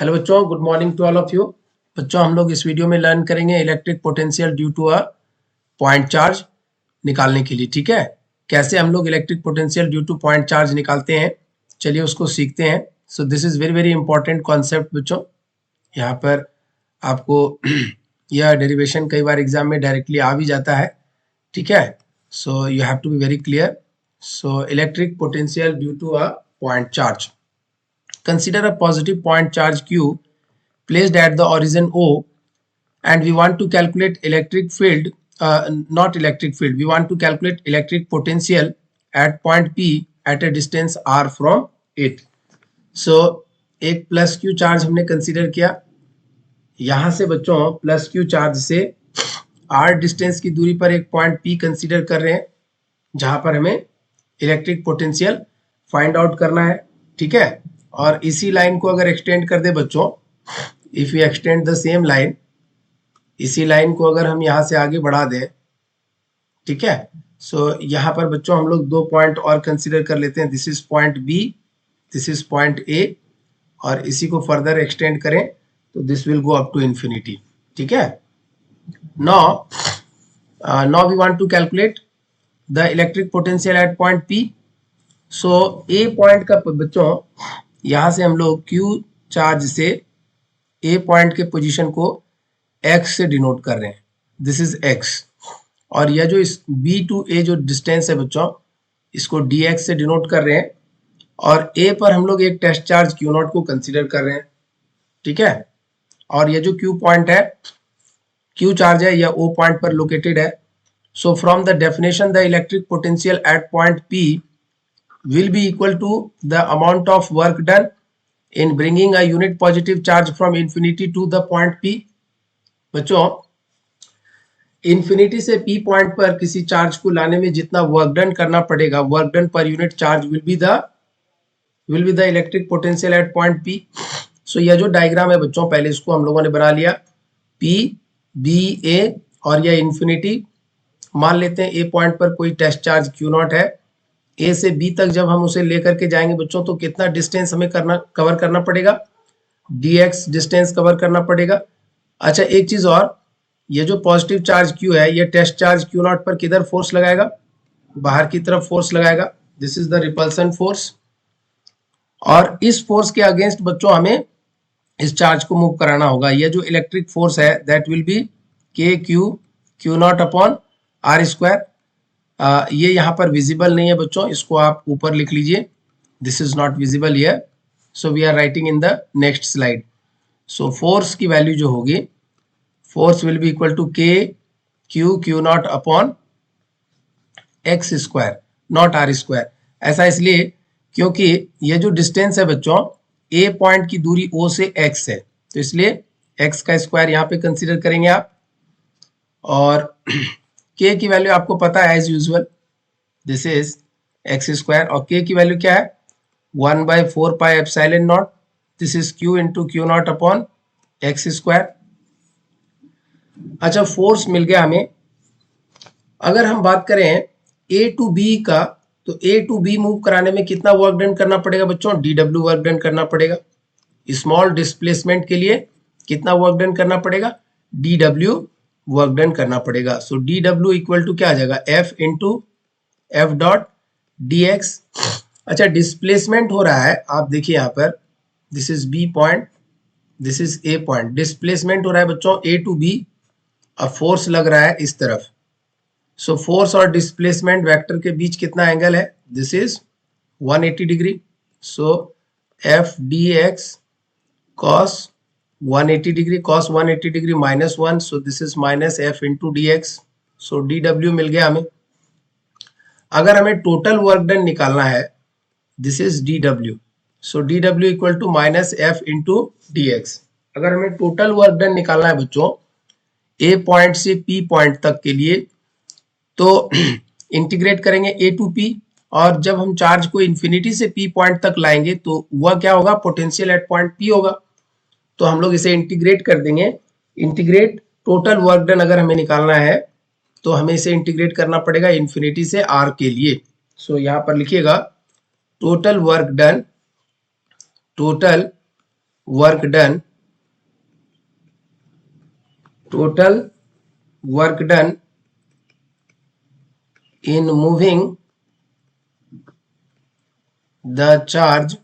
Hello बच्चों, good morning to all of you. बच्चों, हम लोग इस वीडियो में लर्न करेंगे electric potential due to a point charge निकालने के लिए। ठीक है, कैसे हम लोग electric potential due to point charge निकालते हैं, चलिए उसको सीखते हैं। So this is very very important concept बच्चों। यहाँ पर आपको यह डेरिवेशन कई बार एग्जाम में डायरेक्टली आ भी जाता है। ठीक है, so you have to be very clear. So electric potential due to a point charge. Consider a positive point charge Q placed at the origin O, and we want to calculate electric field, not electric field, we want to calculate electric potential at point P at a distance R from it. So एक plus Q charge हमने consider किया। यहां से बच्चों plus Q charge से R distance की दूरी पर एक पॉइंट P कंसीडर कर रहे हैं, जहां पर हमें इलेक्ट्रिक पोटेंशियल फाइंड आउट करना है। ठीक है, और इसी लाइन को अगर एक्सटेंड कर दे बच्चों, if you extend the same line, इसी लाइन को अगर हम यहाँ से आगे बढ़ा दें, ठीक है, सो यहाँ पर बच्चों हम लोग दो पॉइंट और कंसीडर कर लेते हैं। This is point B, this is point A, और इसी को फर्दर एक्सटेंड करें तो this will go up to infinity. ठीक है, now we want to calculate the electric potential at point P. So a point का बच्चों यहां से हम लोग Q चार्ज से A पॉइंट के पोजीशन को X से डिनोट कर रहे हैं। दिस इज X, और यह जो इस B टू A जो डिस्टेंस है बच्चों, इसको dx से डिनोट कर रहे हैं, और A पर हम लोग एक टेस्ट चार्ज Q नॉट को कंसीडर कर रहे हैं। ठीक है, और यह जो Q पॉइंट है, Q चार्ज है, यह O पॉइंट पर लोकेटेड है। So from the definition the electric potential at point P will be equal to the amount of work done in bringing a unit positive charge from infinity to the point P. बच्चों, infinity से P point पर किसी charge को लाने में जितना work done करना पड़ेगा, work done per unit charge will be the electric potential at point P. सो यह जो डायग्राम है बच्चों, पहले इसको हम लोगों ने बना लिया, P B A, और यह इन्फिनिटी। मान लेते हैं A पॉइंट पर कोई टेस्ट चार्ज Q नॉट है। A से B तक जब हम उसे लेकर के जाएंगे बच्चों, तो कितना डिस्टेंस हमें कवर करना पड़ेगा, dx डिस्टेंस कवर करना पड़ेगा। अच्छा, एक चीज और, ये जो पॉजिटिव चार्ज Q है, ये टेस्ट चार्ज Q नॉट पर किधर फोर्स लगाएगा, बाहर की तरफ फोर्स लगाएगा। This is the repulsion force, और इस फोर्स के अगेंस्ट बच्चों हमें इस चार्ज को मूव कराना होगा। ये जो इलेक्ट्रिक फोर्स है that will B Q not upon R square. ये यहाँ पर विजिबल नहीं है बच्चों, इसको आप ऊपर लिख लीजिए, this is not visible here, so we are writing in the next slide. So force की वैल्यू जो होगी, force will be equal to Q not upon X square, not R square. ऐसा इसलिए क्योंकि ये जो डिस्टेंस है बच्चों, A पॉइंट की दूरी O से X है, तो इसलिए X का स्क्वायर यहाँ पे कंसीडर करेंगे आप, और K की वैल्यू आपको पता है as usual, this is X square, और K की वैल्यू क्या है, 1/4 pi epsilon not, this is Q into Q not upon X square. अच्छा, फोर्स मिल गया हमें। अगर हम बात करें A टू B का, तो A टू B मूव कराने में कितना वर्क डन करना पड़ेगा बच्चों, dw वर्क डन करना पड़ेगा। स्मॉल डिस्प्लेसमेंट के लिए कितना वर्क डन करना पड़ेगा, dw वर्क डन करना पड़ेगा। सो dw इक्वल टू क्या आ जाएगा, F into F dot dx। अच्छा, डिस्प्लेसमेंट हो रहा है, आप देखिए यहाँ पर, this is B point, this is A point, displacement हो रहा है बच्चों A टू B, अब फोर्स लग रहा है इस तरफ। सो फोर्स और डिस्प्लेसमेंट वेक्टर के बीच कितना एंगल है, this is 180 degree. So F dx cos 180 degree, cos 180 degree minus 1, so this is minus F into dx। So dw मिल गया हमें। अगर हमें टोटल वर्क डन निकालना है, this is dw, so dw equal to minus F into dx। अगर हमें total work done निकालना है बच्चों A पॉइंट से P पॉइंट तक के लिए, तो इंटीग्रेट करेंगे A टू P, और जब हम चार्ज को इन्फिनिटी से P पॉइंट तक लाएंगे तो वह क्या होगा, पोटेंशियल एट पॉइंट P होगा। तो हम लोग इसे इंटीग्रेट कर देंगे। इंटीग्रेट टोटल वर्क डन अगर हमें निकालना है, तो हमें इसे इंटीग्रेट करना पड़ेगा इन्फिनिटी से R के लिए। सो यहाँ पर लिखिएगा total work work done, total work done in moving the charge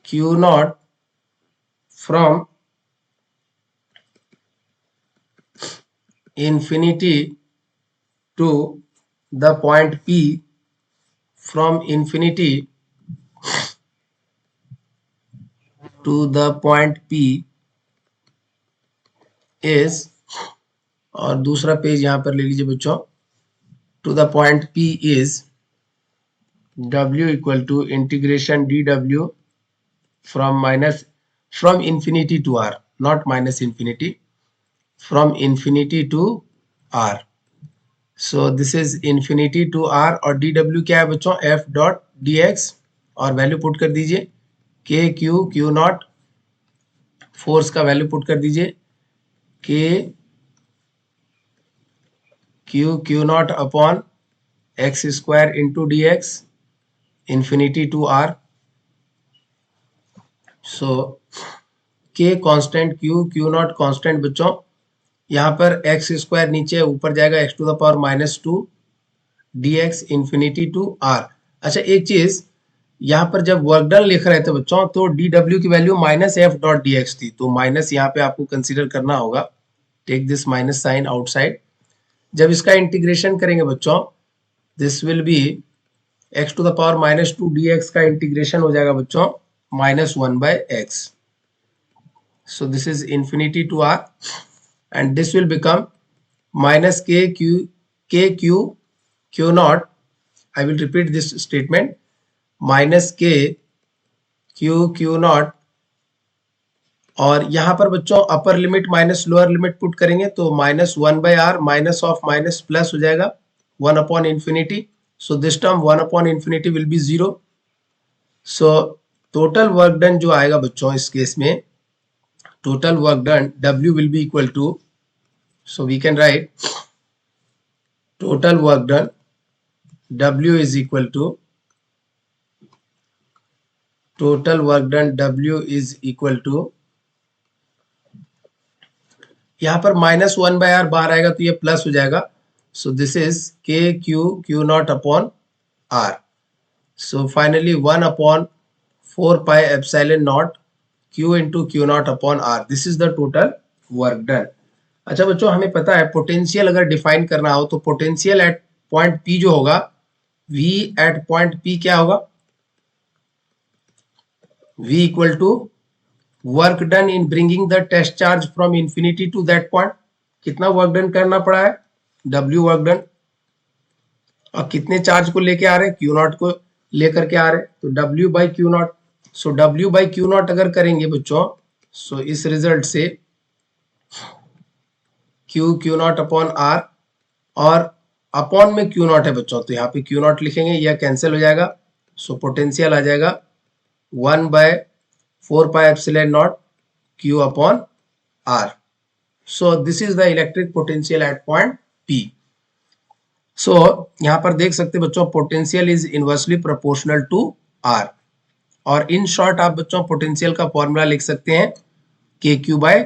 Q naught from infinity to the point P, from infinity to the point P is, और दूसरा पेज यहां पर ले लीजिए बच्चों, to the point P is W equal to integration dW from infinity to R, not minus infinity, from infinity to R. So this is infinity to R और dW क्या है बच्चों, F डॉट dx, और value put कर दीजिए k q not, force का value put कर दीजिए k q not upon x square into dx infinity to R. So k constant, q not constant बच्चों, यहाँ पर x स्क्वायर नीचे ऊपर जाएगा x to the power -2 dx infinity to r. अच्छा एक चीज, यहाँ पर जब वर्क डन लिख रहे थे बच्चों तो dw की वैल्यू -f डॉट dx थी, तो माइनस यहाँ पे आपको कंसीडर करना होगा, take this minus sign outside. जब इसका इंटीग्रेशन करेंगे बच्चों, this will be x to the power -2 dx का इंटीग्रेशन हो जाएगा बच्चों -1/x. So this is infinity to r and this will become minus k q naught. I will repeat this statement, minus k q naught, और यहाँ पर बच्चों upper limit minus lower limit put करेंगे तो -1/r, minus of minus plus हो जाएगा 1 upon infinity. So this term 1 upon infinity will be 0. So total work done जो आएगा बच्चों इस केस में, total work done W will be equal to, so we can write total work done W is equal to, total work done W is equal to, यहाँ पर -1/r बाहर आएगा तो ये प्लस हो जाएगा, so this is k q naught upon r. So finally 1 upon 4 pi epsilon naught q into q naught upon r. This is the total work done. अच्छा बच्चों हमें पता है पोटेंशियल अगर डिफाइन करना हो तो पोटेंशियल एट पॉइंट P जो होगा, V एट पॉइंट P क्या होगा, V equal to work done in bringing the test charge from infinity to that point. कितना वर्क डन करना पड़ा है, W वर्क डन, और कितने चार्ज को लेके आ रहे हैं, Q नॉट को लेकर के आ रहे हैं, तो W by Q not. So W by Q not अगर करेंगे बच्चों, सो इस रिजल्ट से Q नॉट अपॉन R, और अपॉन में Q नॉट है बच्चों तो यहाँ पे Q नॉट लिखेंगे, यह कैंसिल हो जाएगा. सो पोटेंशियल आ जाएगा 1/4 pi epsilon not Q upon R. So this is the electric potential at point P. सो यहाँ पर देख सकते बच्चों potential is inversely proportional to R, और इन शॉर्ट आप बच्चों पोटेंशियल का फॉर्मूला लिख सकते हैं KQ by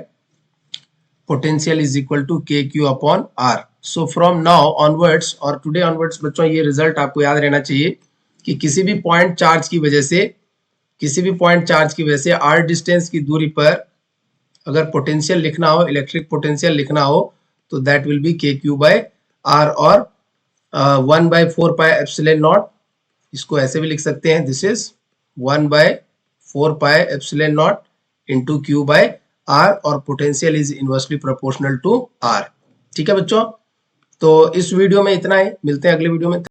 potential is equal to KQ upon R. So from now onwards और टुडे ऑनवर्ड्स बच्चों ये रिजल्ट आपको याद रहना चाहिए कि किसी भी पॉइंट चार्ज की वजह से R डिस्टेंस की दूरी पर अगर पोटेंशियल लिखना हो, इलेक्ट्रिक पोटेंशियल लिखना हो, तो that will be KQ by R, और 1/4 पाई एप्सिलॉन नॉट, इसको ऐसे भी लिख सकते हैं, this is 1/4 pi epsilon not into Q by R, और potential is inversely proportional to R. ठीक है बच्चों, तो इस वीडियो में इतना ही, मिलते हैं अगले वीडियो में.